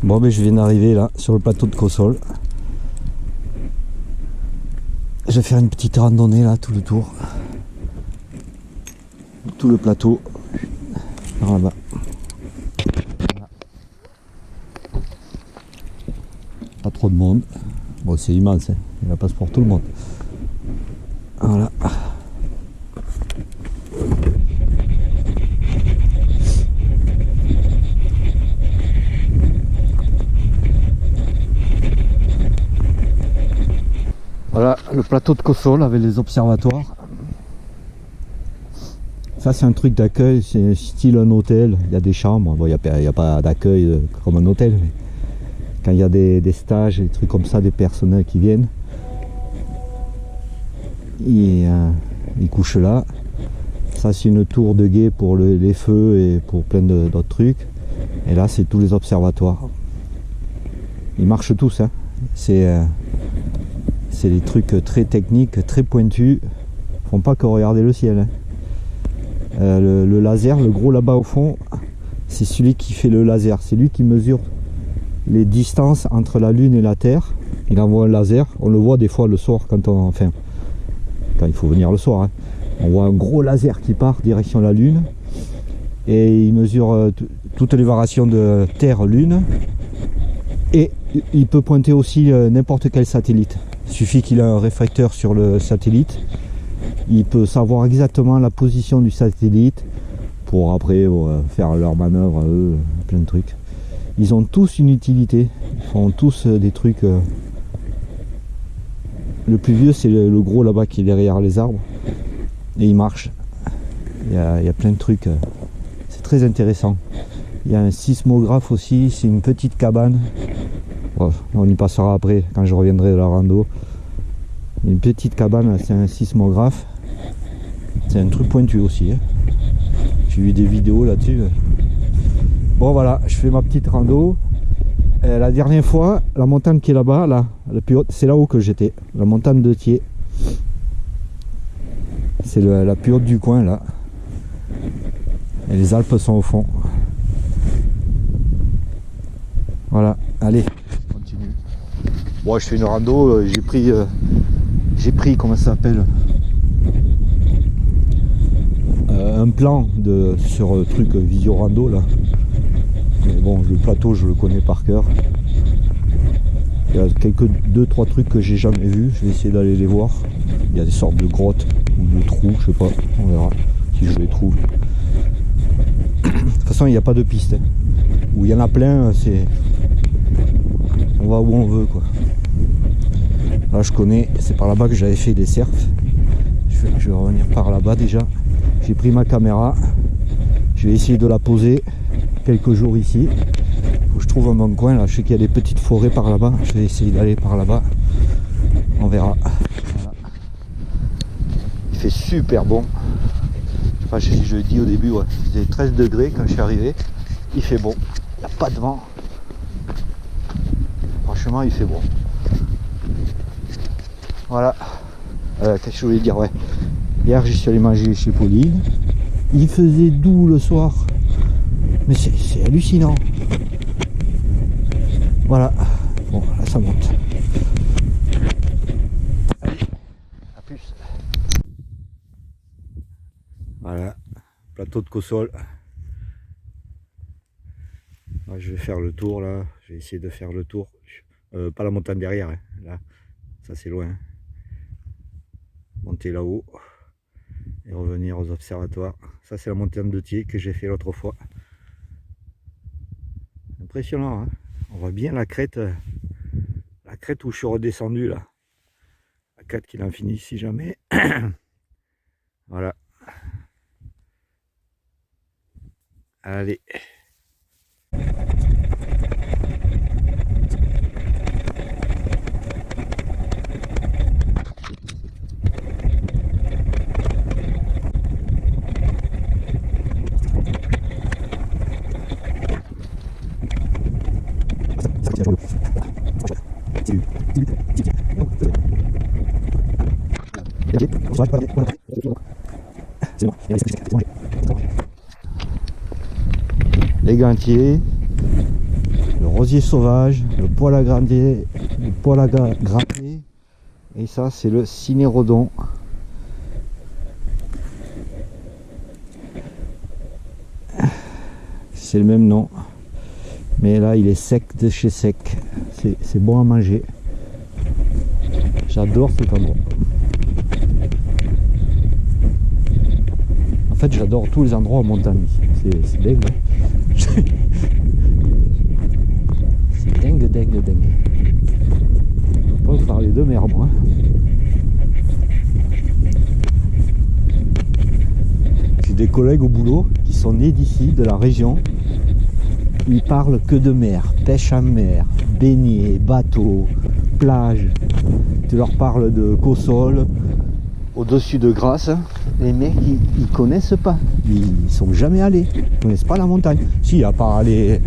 Bon ben je viens d'arriver là sur le plateau de Cossol. Je vais faire une petite randonnée là tout le tour. Tout le plateau. Par là-bas. Voilà. Pas trop de monde. Bon c'est immense, hein. Il y a la place pour tout le monde. Voilà. Voilà le plateau de Cossol avec les observatoires. Ça c'est un truc d'accueil, c'est style un hôtel, il y a des chambres, bon, il n'y a pas d'accueil comme un hôtel, mais quand il y a des stages, des trucs comme ça, des personnels qui viennent, ils couchent là. Ça c'est une tour de guet pour les feux et pour plein d'autres trucs. Et là c'est tous les observatoires. Ils marchent tous, hein. C'est des trucs très techniques, très pointus. Ils font pas que regarder le ciel, hein. Le laser, le gros là-bas au fond, c'est celui qui fait le laser. C'est lui qui mesure les distances entre la Lune et la Terre. Il envoie un laser. On le voit des fois le soir quand il faut venir le soir, hein. On voit un gros laser qui part direction la Lune. Et il mesure toutes les variations de Terre-Lune. Et il peut pointer aussi n'importe quel satellite. Il suffit qu'il ait un réflecteur sur le satellite. Il peut savoir exactement la position du satellite pour après faire leur manœuvre, eux, plein de trucs. Ils ont tous une utilité. Ils font tous des trucs. Le plus vieux, c'est le gros là-bas qui est derrière les arbres. Et il marche. Il y a plein de trucs. C'est très intéressant. Il y a un sismographe aussi. C'est une petite cabane. Bon, on y passera après quand je reviendrai de la rando. Une petite cabane, c'est un sismographe. C'est un truc pointu aussi, hein. J'ai vu des vidéos là-dessus. Bon voilà, je fais ma petite rando. La dernière fois, la montagne qui est là-bas, là, la plus haute, c'est là-haut que j'étais. La montagne de Thiers. C'est la plus haute du coin là. Et les Alpes sont au fond. Voilà, allez, on continue. Bon, je fais une rando, j'ai pris comment ça s'appelle, un plan sur truc visio rando là. Mais bon, le plateau je le connais par cœur. Il y a deux trois trucs que j'ai jamais vus, je vais essayer d'aller les voir. Il y a des sortes de grottes ou de trous, je sais pas, on verra si je les trouve. De toute façon il n'y a pas de piste, hein. Où il y en a plein, on va où on veut quoi. Là je connais, c'est par là-bas que j'avais fait des surfs. Je vais revenir par là-bas déjà. J'ai pris ma caméra. Je vais essayer de la poser quelques jours ici. Faut que je trouve un bon coin là. Je sais qu'il y a des petites forêts par là-bas. Je vais essayer d'aller par là-bas. On verra. Voilà. Il fait super bon. Enfin, je l'ai dit au début, ouais. Il faisait 13 degrés quand je suis arrivé. Il fait bon. Il n'y a pas de vent. Franchement, il fait bon. Voilà. Qu'est-ce que je voulais dire, ouais. Hier, j'y suis allé manger chez Pauline. Il faisait doux le soir. Mais c'est hallucinant. Voilà. Bon, là, ça monte. Allez, à plus. Voilà. Plateau de Cossol. Ouais, je vais faire le tour, là. Je vais essayer de faire le tour. Pas la montagne derrière, hein. Là. Ça, c'est loin. Monter là-haut et revenir aux observatoires. Ça c'est la montagne de Thiers que j'ai fait l'autre fois. Impressionnant, hein. On voit bien la crête où je suis redescendu là. La crête qui l'infini si jamais. Voilà. Allez. Les Gantiers, le rosier sauvage, le poil à gratter, le poil à gratter. Et ça, c'est le cinérodon. C'est le même nom. Mais là, il est sec de chez sec. C'est bon à manger. J'adore cet endroit. En fait, j'adore tous les endroits en montagne. C'est dingue. Hein. C'est dingue. Je peux pas vous parler de mer, moi. J'ai des collègues au boulot qui sont nés d'ici, de la région. Ils parlent que de mer, pêche à mer, baignée, bateau, plage. Tu leur parles de Cossol, au-dessus de Grasse. Les mecs, ils connaissent pas. Ils sont jamais allés. Ils connaissent pas la montagne. Si, à part aller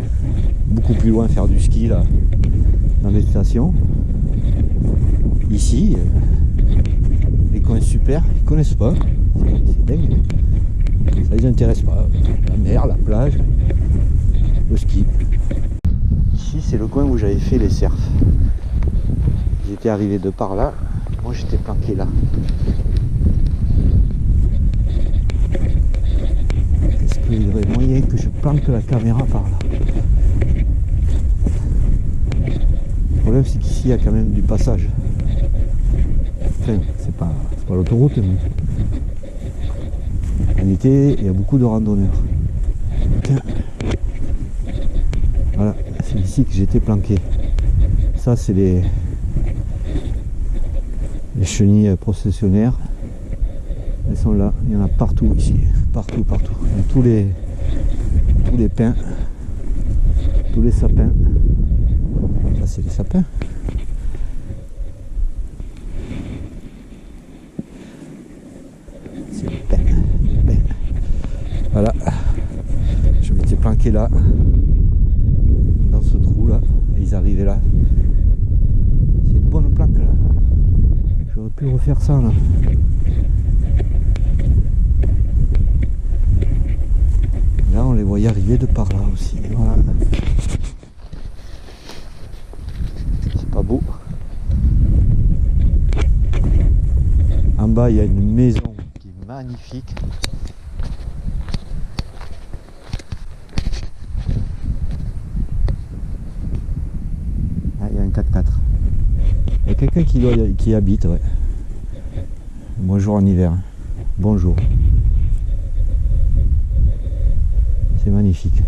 beaucoup plus loin faire du ski là, dans les stations. Ici, les coins super, ils connaissent pas. C'est dingue. Ça les intéresse pas. La mer, la plage, le ski. Ici, c'est le coin où j'avais fait les cerfs. J'étais arrivé de par là. Moi, j'étais planqué là. Est-ce qu'il y aurait moyen que je planque la caméra par là? Le problème, c'est qu'ici, il y a quand même du passage. Enfin, c'est pas l'autoroute, mais en été, il y a beaucoup de randonneurs. Tiens. Voilà, c'est ici que j'étais planqué. Ça, c'est les chenilles processionnaires. Elles sont là, il y en a partout ici, partout. Dans tous les pins, tous les sapins. Ça, c'est les sapins. C'est les pins. Voilà, je m'étais planqué là, dans ce trou là, et ils arrivaient là. C'est une bonne planque là. J'aurais pu refaire ça là. Là, on les voyait arriver de par là aussi. Voilà. C'est pas beau. En bas, il y a une maison qui est magnifique. Ah, il y a un 4x4. Il y a quelqu'un qui habite, ouais. Bonjour en hiver. Bonjour. C'est magnifique.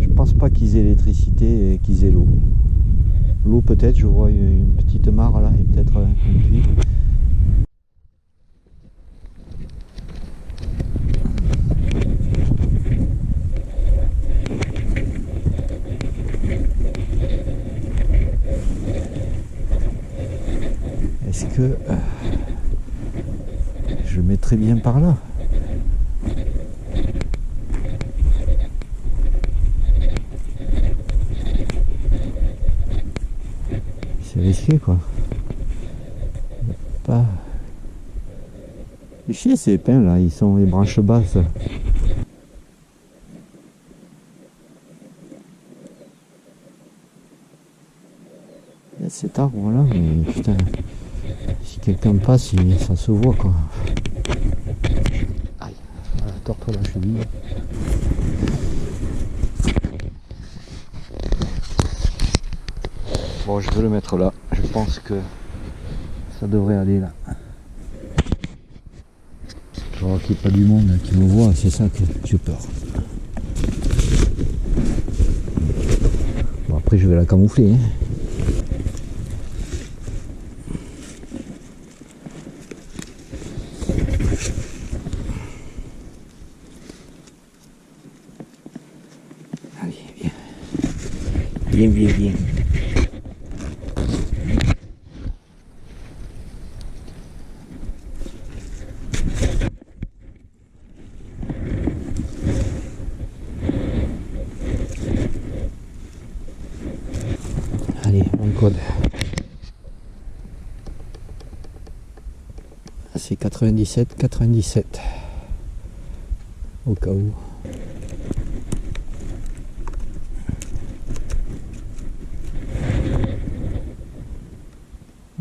Je pense pas qu'ils aient l'électricité et qu'ils aient l'eau. L'eau peut-être, je vois une petite mare là, et peut-être un puits. Est-ce que je mettrais bien par là? C'est risqué quoi. Pas. Les chiens, ces pins là, ils sont les branches basses. Il y a cet arbre là, mais putain, si quelqu'un passe, ça se voit quoi. Aïe, voilà, tords-toi la cheville. Bon, je vais le mettre là. Je pense que ça devrait aller là. Je vois qu'il n'y a pas du monde qui me voit, c'est ça que j'ai peur. Bon, après, je vais la camoufler. Hein. Allez, viens. Viens. Allez, mon code. C'est 97. Au cas où.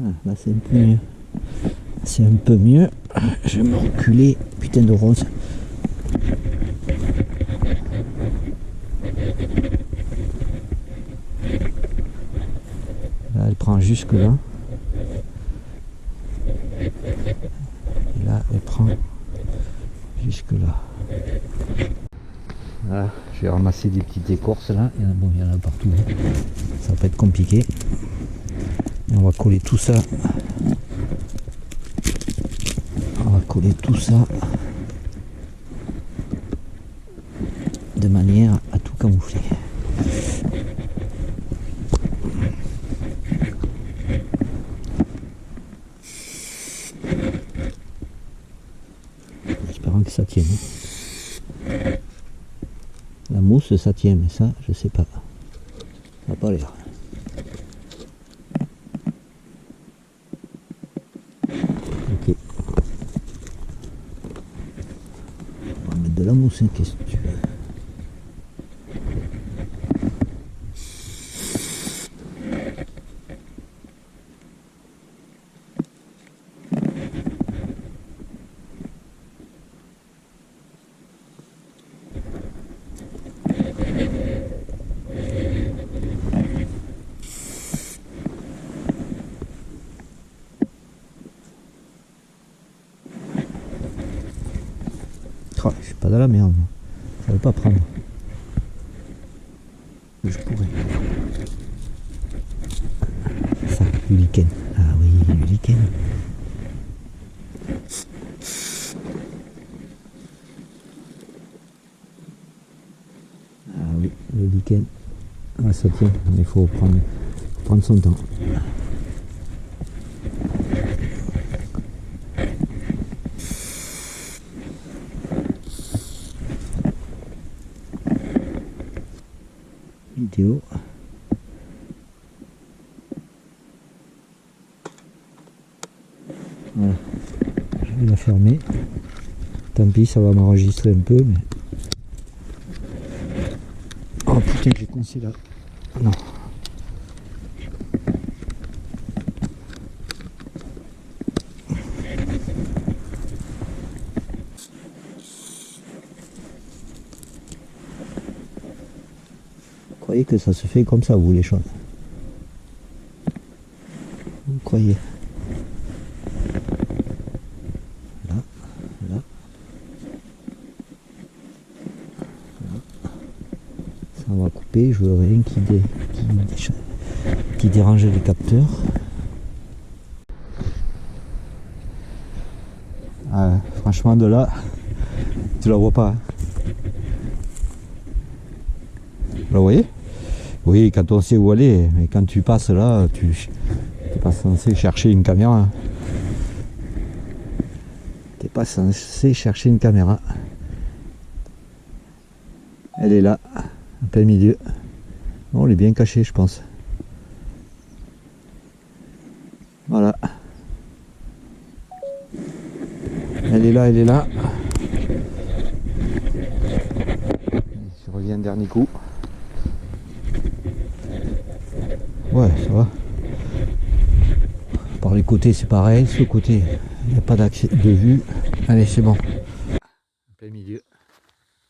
Là c'est un peu mieux. C'est un peu mieux. Je vais me reculer. Putain de rose. Là elle prend jusque là. Et là elle prend jusque là. Voilà, je vais ramasser des petites écorces là. Bon, il y en a partout. Ça va pas être compliqué. Et on va coller tout ça. On va coller tout ça de manière à tout camoufler. En espérant que ça tienne. La mousse ça tient, mais ça je sais pas. Ça n'a pas l'air. Ok. On va mettre de la mousse, hein, qu'est-ce que tu veux. Oh, je suis pas dans la merde, moi. Ça veut pas prendre. Mais je pourrais. Ça, du lichen. Ah oui, du lichen. Ah oui, le lichen. Ah, ça tient, mais il faut prendre son temps. Vidéo. Voilà. Je vais la fermer. Tant pis, ça va m'enregistrer un peu, mais. Oh putain, j'ai coincé là. Non. Vous croyez que ça se fait comme ça, vous, les choses? Vous croyez? Là, là. Ça va couper, je veux rien qui dérange les capteurs. Ah, franchement, de là, tu la vois pas. Hein. Vous la voyez? Oui, quand on sait où aller, mais quand tu passes là, tu n'es pas censé chercher une caméra. Tu n'es pas censé chercher une caméra. Elle est là, en plein milieu. Bon, elle est bien cachée, je pense. Voilà. Elle est là, elle est là. Je reviens dernier coup. Ouais, ça va. Par les côtés, c'est pareil. Ce côté, il n'y a pas d'accès de vue. Allez, c'est bon. En plein milieu.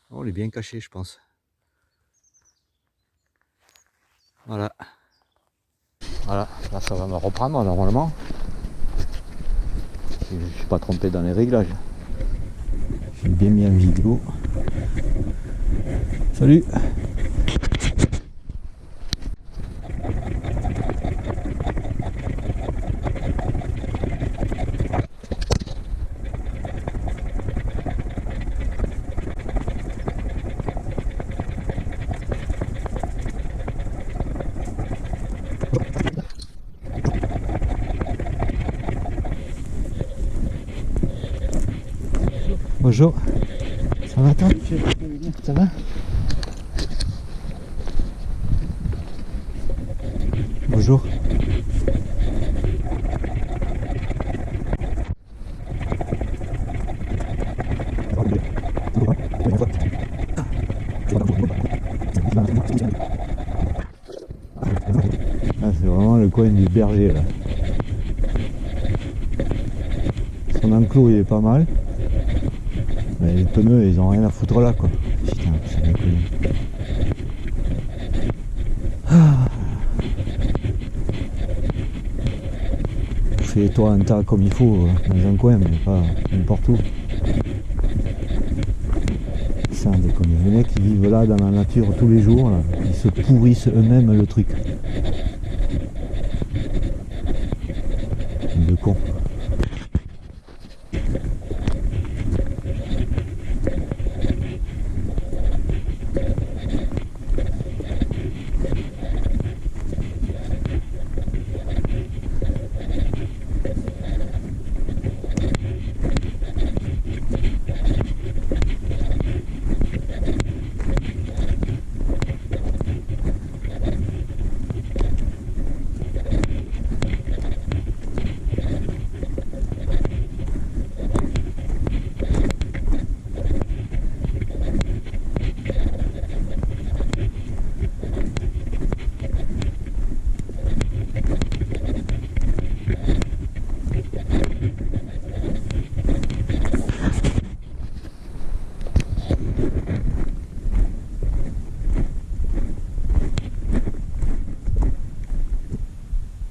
Oh, elle est bien cachée, je pense. Voilà. Voilà, là ça va me reprendre normalement. Je ne suis pas trompé dans les réglages. J'ai bien mis en vidéo. Salut! Bonjour, ça va toi? Ça va? Bonjour. Ah, c'est vraiment le coin du berger là. Son enclos il est pas mal. Mais les pneus ils ont rien à foutre là quoi. Putain, c'est bien connu. Fais-toi un tas comme il faut dans un coin, mais pas n'importe où. Ça déconne. Les mecs qui vivent là dans la nature tous les jours, là, ils se pourrissent eux-mêmes le truc. De con.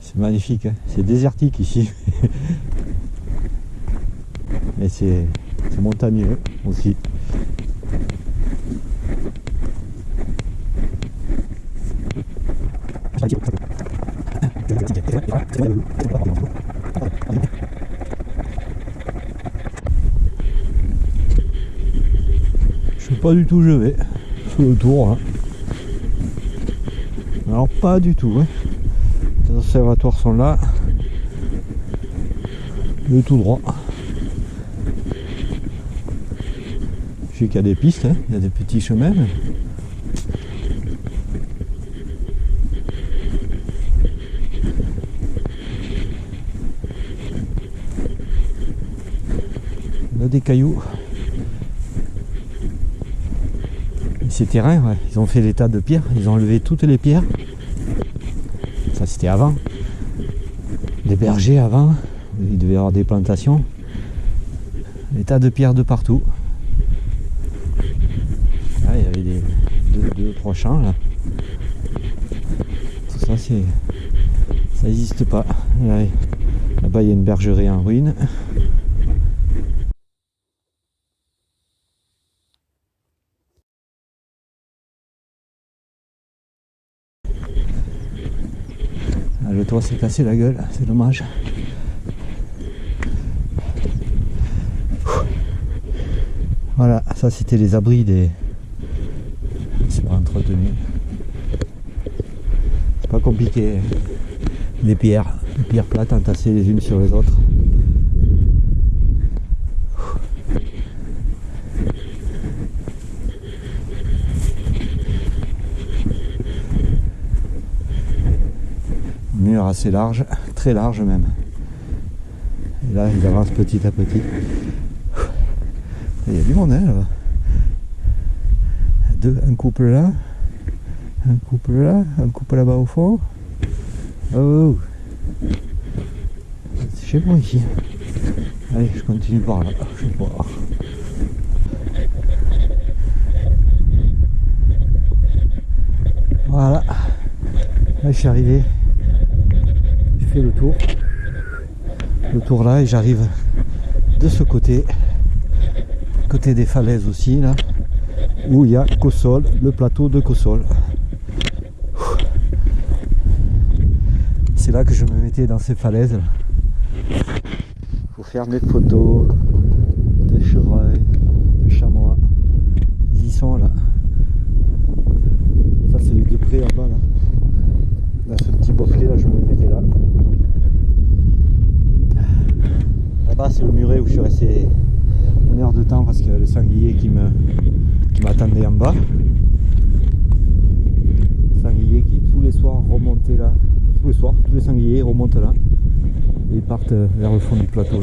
C'est magnifique, hein. C'est désertique ici. Mais c'est montagneux aussi. Je sais pas du tout où je vais. Sur le tour. Hein. Alors pas du tout. Hein. Les observatoires sont là. De tout droit. Je sais qu'il y a des pistes, hein. Il y a des petits chemins. Il y a des cailloux. Et ces terrains, ouais, ils ont fait des tas de pierres. Ils ont enlevé toutes les pierres. Ça c'était avant. Des bergers avant. Il devait y avoir des plantations. Des tas de pierres de partout. Là, il y avait deux, trois champs là. Tout ça ça n'existe pas. Là-bas il y a une bergerie en ruine. Ah, le toit s'est cassé la gueule, c'est dommage. Voilà, ça c'était les abris des... C'est pas entretenu. C'est pas compliqué. Des pierres plates entassées les unes sur les autres. Mur assez large, très large même. Et là il avance petit à petit. Il y a du monde, hein, là-bas. Un couple là, un couple là, un couple là-bas au fond. Oh, c'est chez moi ici. Allez, je continue par là, je vais voir. Voilà, là je suis arrivé. Je fais le tour là, et j'arrive de ce côté des falaises aussi là, où il y a Cossol, le plateau de Cossol. C'est là que je me mettais dans ces falaises là, pour faire mes photos de chevreuils, de chamois. Ils y sont là. Ça c'est les deux prés là-bas là. Dans ce petit bosquet là, je me mettais là. Là-bas c'est le muret où je suis resté une heure de temps parce qu'il y a le sanglier qui m'attendait en bas. Le sanglier qui tous les soirs remontait là. Tous les soirs, tous les sangliers remontent là. Et ils partent vers le fond du plateau.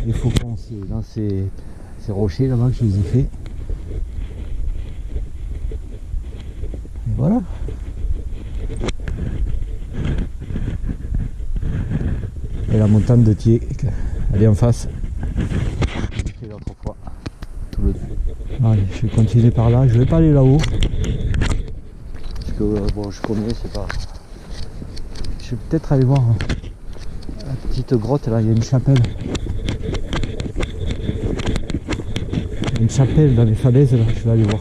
Les faucons, c'est dans ces rochers là-bas que je les ai fait. Et voilà. Et la montagne de Thiers, elle est en face. J'ai fait l'autre fois. Allez, je vais continuer par là. Je vais pas aller là-haut. Parce que bon, je connais, c'est pas. Je vais peut-être aller voir la petite grotte là, il y a une chapelle. Il y a une chapelle dans les falaises là, je vais aller voir.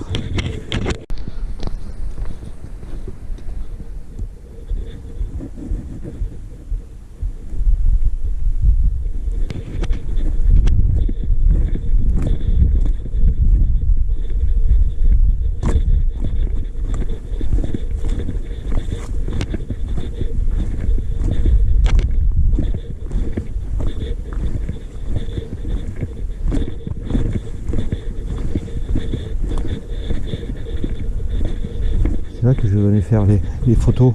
C'est là que je venais faire les photos.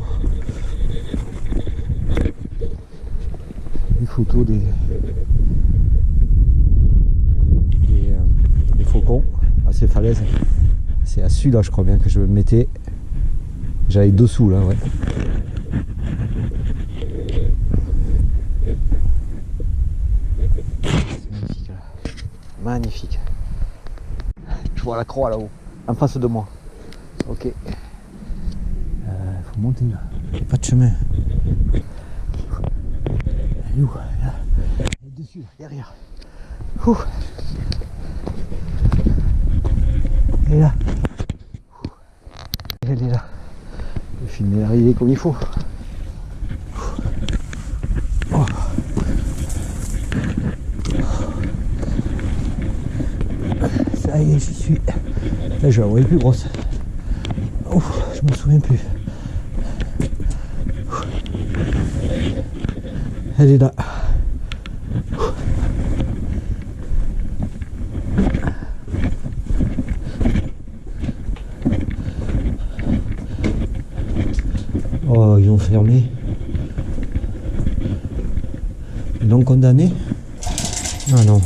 Les photos des faucons à ces falaises. C'est à celui-là, je crois bien, que je me mettais. J'allais dessous là, ouais. C'est magnifique là. Magnifique. Je vois la croix là-haut, en face de moi. Ok. Faut monter là. Il n'y a pas de chemin. Elle est où? Là. Elle est dessus, là, derrière. Ouh. Elle est là. Ouh. Elle est là. Le film est arrivé comme il faut. Oh. Ça y est, j'y suis. Là, je la voyais plus grosse. Ouf, je me souviens plus. Elle est là. Oh, ils ont fermé. Ils l'ont condamné? Ah non.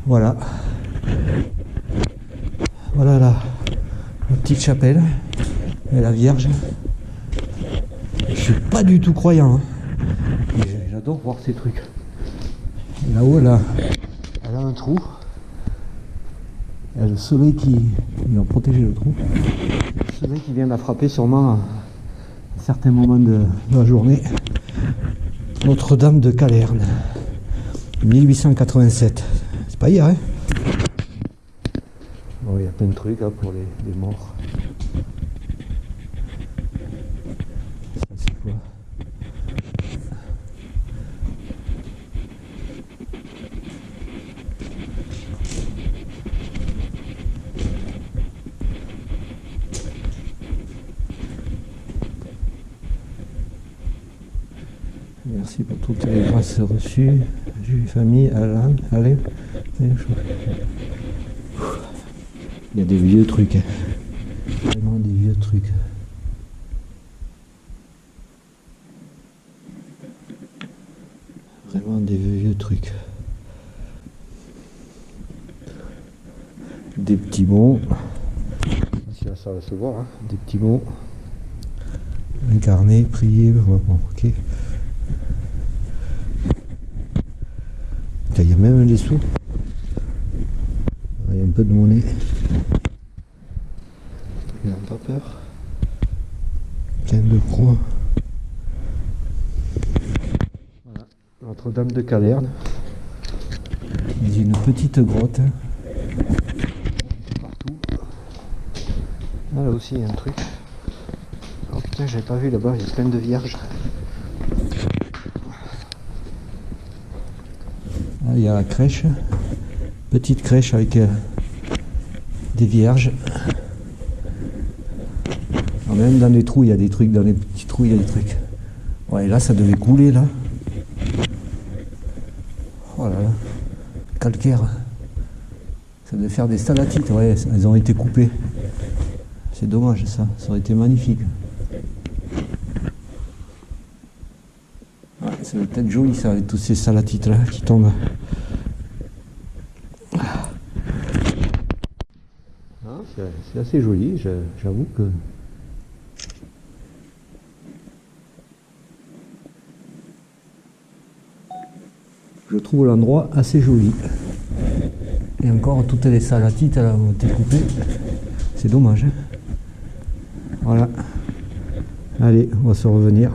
Voilà. Voilà la petite chapelle et la Vierge. Je suis pas du tout croyant, hein. Mais j'adore voir ces trucs. Là-haut, elle a un trou. Il y a le soleil qui va protéger le trou. Le soleil qui vient la frapper sûrement à certains moments de la journée. Notre-Dame de Calerne, 1887. C'est pas hier, hein. Bon, il y a plein de trucs hein, pour les morts. Ça, c'est quoi? Merci pour toutes les grâces reçues. Jules, famille, Alain, allez. Il y a des vieux trucs. Vraiment des vieux trucs. Vraiment des vieux trucs. Des petits mots. Si là ça va se voir, hein. Des petits mots. Incarner, prier, bon, ok. Il y a même des sous. Il y a un peu de monnaie. Il n'a pas peur. Plein de croix. Voilà. Notre-Dame de Calerne. Il y a une petite grotte. Partout. Ah, là aussi il y a un truc. Oh putain, j'avais pas vu là-bas, il y a plein de vierges. Là, il y a la crèche. Petite crèche avec des vierges. Alors, même dans les trous, il y a des trucs. Dans les petits trous, il y a des trucs. Ouais, là, ça devait couler, là. Oh là là. Calcaire. Ça devait faire des stalactites. Ouais, elles ont été coupées. C'est dommage, ça. Ça aurait été magnifique. Ouais, ça va peut-être joli, ça, avec tous ces stalactites-là qui tombent. c'est assez joli, j'avoue que... Je trouve l'endroit assez joli. Et encore, toutes les salatites là, ont été coupées. C'est dommage. Hein. Voilà. Allez, on va se revenir.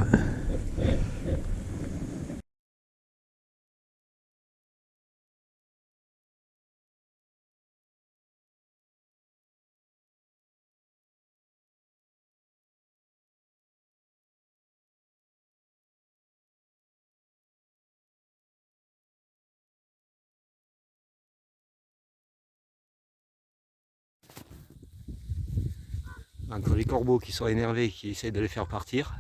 Entre les corbeaux qui sont énervés, qui essaient de les faire partir.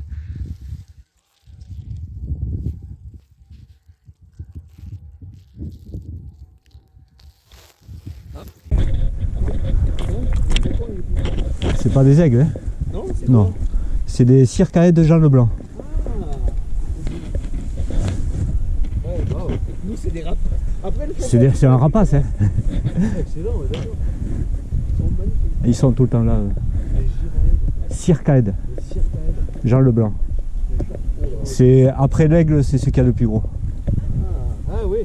C'est pas des aigles, hein? Non, c'est non. C'est des circaèdes de Jean Leblanc. Ah. Ouais, wow. Nous, c'est des rapaces. C'est un rapace, hein? Excellent, d'accord. Ils sont magnifiques. Ils sont tout le temps là. Circaèdes. Jean Leblanc. C'est après l'aigle, c'est ce qu'il y a de plus gros. Ah oui.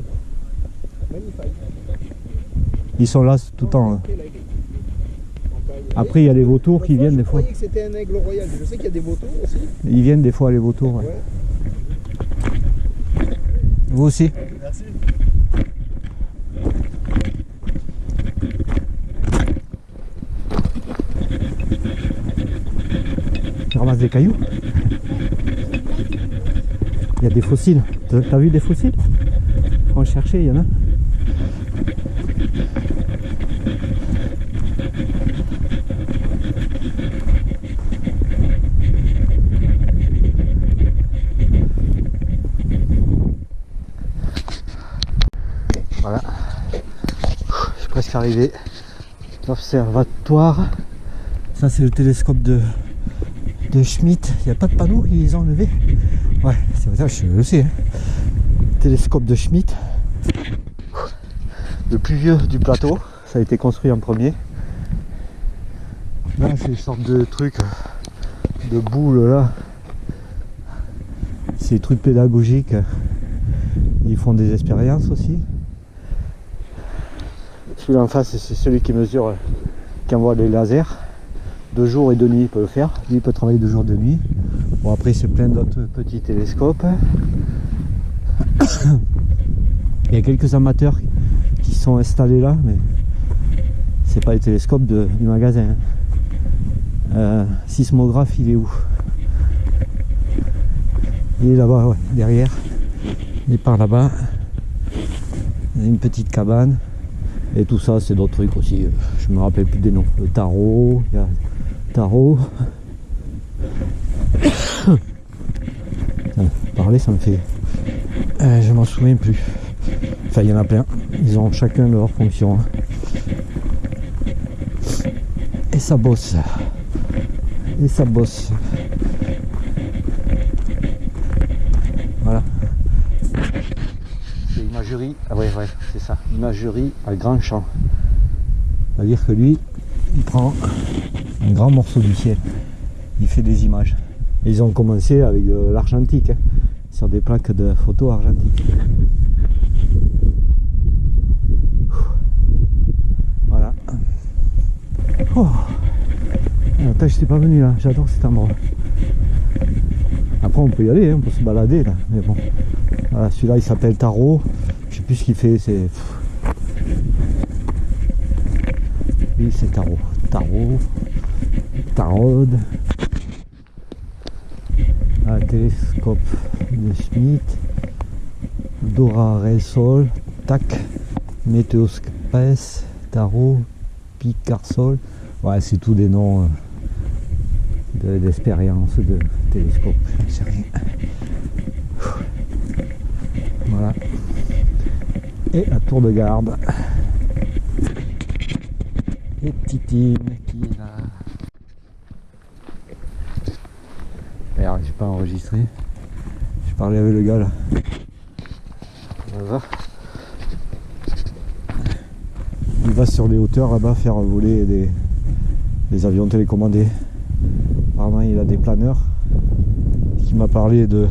Magnifique. Ils sont là tout le temps. Hein. Après, il y a les vautours qui viennent des fois. Je croyais que c'était un aigle royal. Je sais qu'il y a des vautours aussi. Ils viennent des fois, les vautours. Ouais. Ouais. Vous aussi. Merci. Tu ramasses des cailloux. Il y a des fossiles. T'as vu des fossiles? Faut en chercher, il y en a. Voilà. Je suis presque arrivé. L'observatoire. Ça c'est le télescope de Schmitt. Il n'y a pas de panneau, ils ont enlevé. Ouais, c'est vrai, je le sais. Hein. Télescope de Schmitt. Le plus vieux du plateau. Ça a été construit en premier. Là, c'est une sorte de truc de boule là. C'est des trucs pédagogiques. Ils font des expériences aussi. Celui-là en face, c'est celui qui mesure, qui envoie les lasers. De jour et de nuit, il peut le faire. Lui, il peut travailler de jour et de nuit. Bon, après, c'est plein d'autres petits télescopes. Il y a quelques amateurs qui sont installés là, mais c'est pas les télescopes du magasin. Sismographe, il est où? Il est là-bas, ouais, derrière. Il est par là-bas. Il y a une petite cabane. Et tout ça, c'est d'autres trucs aussi. Je me rappelle plus des noms. Le tarot, il y a tarot. Parler, ça me fait... je m'en souviens plus. Enfin, il y en a plein. Ils ont chacun leur fonction. Et ça bosse. Et ça bosse. Voilà. C'est imagerie. Ah ouais, c'est ça. Imagerie à grand champ. C'est-à-dire que lui, il prend un grand morceau du ciel. Il fait des images. Et ils ont commencé avec de l'argentique. Hein, sur des plaques de photos argentiques. Voilà. Oh. Attends, je n'étais pas venu là. J'adore cet endroit. Après, on peut y aller, hein, on peut se balader là. Mais bon. Voilà, celui-là, il s'appelle Tarot. Je sais plus ce qu'il fait. C'est... Oui, c'est Tarot. Tarot. Ah, télescope de Schmitt. Dora Resol. Tac. Météospace. Tarot. Picarsol. Ouais, c'est tous des noms d'expérience, de télescope. Je ne sais rien. Voilà. Et la tour de garde. Et Titine qui est là. D'ailleurs, j'ai pas enregistré. J'ai parlé avec le gars là. Voilà. Il va sur les hauteurs là-bas faire voler les avions télécommandés. Apparemment il a des planeurs qui m'a parlé de...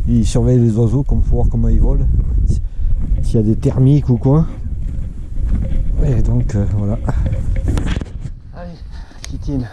Il surveille les oiseaux pour voir comment ils volent, s'il y a des thermiques ou quoi. Et donc voilà. Allez, Kitine.